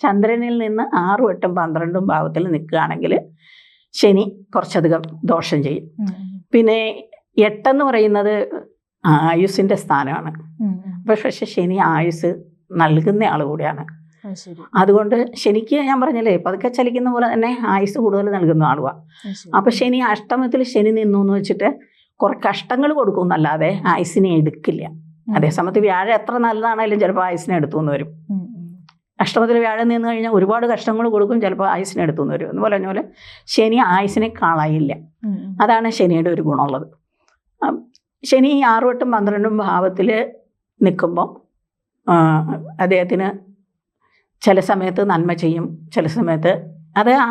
ചന്ദ്രനിൽ നിന്ന് 6, 8, 12 ഭാവത്തിൽ നിൽക്കുകയാണെങ്കിൽ ശനി കുറച്ചധികം ദോഷം ചെയ്യും. പിന്നെ 8 എന്ന് പറയുന്നത് ആയുസ്സിൻ്റെ സ്ഥാനമാണ്. പക്ഷേ ശനി ആയുസ് നൽകുന്ന ആൾ കൂടിയാണ്. അതുകൊണ്ട് ശനിക്ക് ഞാൻ പറഞ്ഞില്ലേ പതുക്കെ ചലിക്കുന്ന പോലെ തന്നെ ആയുസ് കൂടുതൽ നൽകുന്ന ആളുമാണ്. അപ്പം ശനി അഷ്ടമത്തിൽ ശനി നിന്നു എന്ന് വെച്ചിട്ട് കുറേ കഷ്ടങ്ങൾ കൊടുക്കും എന്നല്ലാതെ ആയുസിനെ എടുക്കില്ല. അതേസമയത്ത് വ്യാഴം എത്ര നല്ലതാണെങ്കിലും ചിലപ്പോൾ ആയുസിനെ എടുത്തു എന്ന് വരും. അഷ്ടമത്തിൽ വ്യാഴം നിന്ന് കഴിഞ്ഞാൽ ഒരുപാട് കഷ്ടങ്ങൾ കൊടുക്കും, ചിലപ്പോൾ ആയുസിനെ എടുത്തു എന്ന് വരും. എന്ന് പറഞ്ഞ പോലെ ശനി ആയുസിനെ കളയില്ല. അതാണ് ശനിയുടെ ഒരു ഗുണമുള്ളത്. ശനി 6, 8, 12 ഭാവത്തിൽ നിൽക്കുമ്പോൾ അദ്ദേഹത്തിന് ചില സമയത്ത് നന്മ ചെയ്യും, ചില സമയത്ത് അത് ആ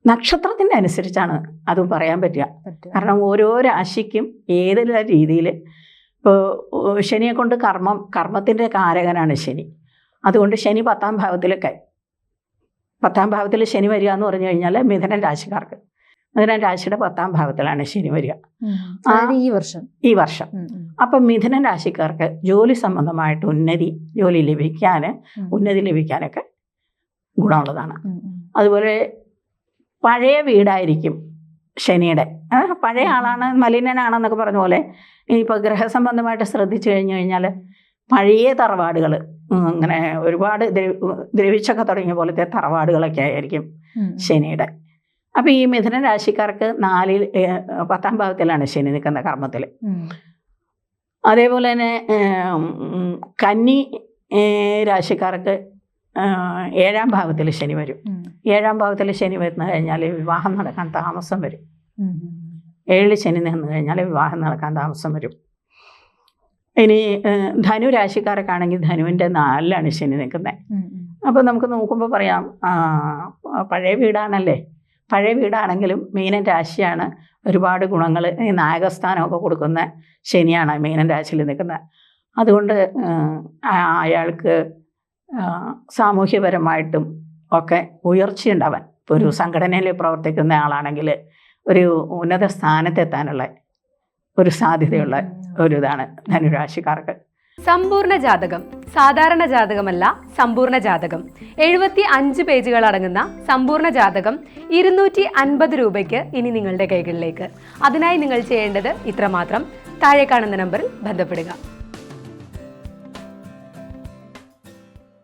നക്ഷത്രത്തിൻ്റെ അനുസരിച്ചാണ് അത് പറയാൻ പറ്റുക. കാരണം ഓരോ രാശിക്കും ഏതെല്ലാം രീതിയിൽ ഇപ്പോൾ ശനിയെ കൊണ്ട് കർമ്മത്തിൻ്റെ കാരകനാണ് ശനി. അതുകൊണ്ട് ശനി 10ാം ഭാവത്തിലൊക്കെ 10ാം ഭാവത്തിൽ ശനി വരിക എന്ന് പറഞ്ഞു കഴിഞ്ഞാൽ മിഥുനം രാശിക്കാർക്ക് മിഥുനം രാശിയുടെ 10ാം ഭാവത്തിലാണ് ശനി വരിക ഈ വർഷം. അപ്പം മിഥുനം രാശിക്കാർക്ക് ജോലി സംബന്ധമായിട്ട് ജോലി ലഭിക്കാനൊക്കെ ഗുണമുള്ളതാണ്. അതുപോലെ പഴയ വീടായിരിക്കും ശനിയുടെ, പഴയ ആളാണ് മലിനനാണെന്നൊക്കെ പറഞ്ഞ പോലെ ഇപ്പോൾ ഗ്രഹസംബന്ധമായിട്ട് ശ്രദ്ധിച്ചു കഴിഞ്ഞാൽ പഴയ തറവാടുകൾ അങ്ങനെ ഒരുപാട് ദ്രവിച്ചൊക്കെ തുടങ്ങിയ പോലത്തെ തറവാടുകളൊക്കെ ആയിരിക്കും ശനിയുടെ. അപ്പോൾ ഈ മിഥുന രാശിക്കാർക്ക് 10ാം ഭാവത്തിലാണ് ശനി നിൽക്കുന്ന കർമ്മത്തിൽ. അതേപോലെ തന്നെ കന്നി രാശിക്കാർക്ക് 7ാം ഭാവത്തിൽ ശനി വരും. 7ാം ഭാവത്തിൽ ശനി വരുന്ന കഴിഞ്ഞാൽ വിവാഹം നടക്കാൻ താമസം വരും. 7 ശനി നിന്ന് കഴിഞ്ഞാൽ വിവാഹം നടക്കാൻ താമസം വരും. ഇനി ധനു രാശിക്കാർക്കാണെങ്കിൽ ധനുവിൻ്റെ 4ലാണ് ശനി നിൽക്കുന്നത്. അപ്പോൾ നമുക്ക് നോക്കുമ്പോൾ പറയാം പഴയ വീടാണല്ലേ, പഴയ വീടാണെങ്കിലും മീനൻ രാശിയാണ്. ഒരുപാട് ഗുണങ്ങൾ ഈ നായകസ്ഥാനമൊക്കെ കൊടുക്കുന്ന ശനിയാണ് മീനൻ രാശിയിൽ നിൽക്കുന്നത്. അതുകൊണ്ട് അയാൾക്ക് സാമൂഹ്യപരമായിട്ടും ഒക്കെ ഉയർച്ചയുണ്ടാവാൻ, ഇപ്പോൾ ഒരു സംഘടനയിൽ പ്രവർത്തിക്കുന്ന ആളാണെങ്കിൽ ഒരു ഉന്നത സ്ഥാനത്തെത്താനുള്ള ഒരു സാധ്യതയുള്ള ഒരു ഇതാണ് ധനുരാശിക്കാർക്ക്. സമ്പൂർണ്ണ ജാതകം സാധാരണ ജാതകമല്ല, സമ്പൂർണ്ണ ജാതകം 75 പേജുകൾ അടങ്ങുന്ന സമ്പൂർണ്ണ ജാതകം 250 രൂപയ്ക്ക് ഇനി നിങ്ങളുടെ കൈകളിലേക്ക്. അതിനായി നിങ്ങൾ ചെയ്യേണ്ടത് ഇത്രമാത്രം: താഴെ കാണുന്ന നമ്പറിൽ ബന്ധപ്പെടുക.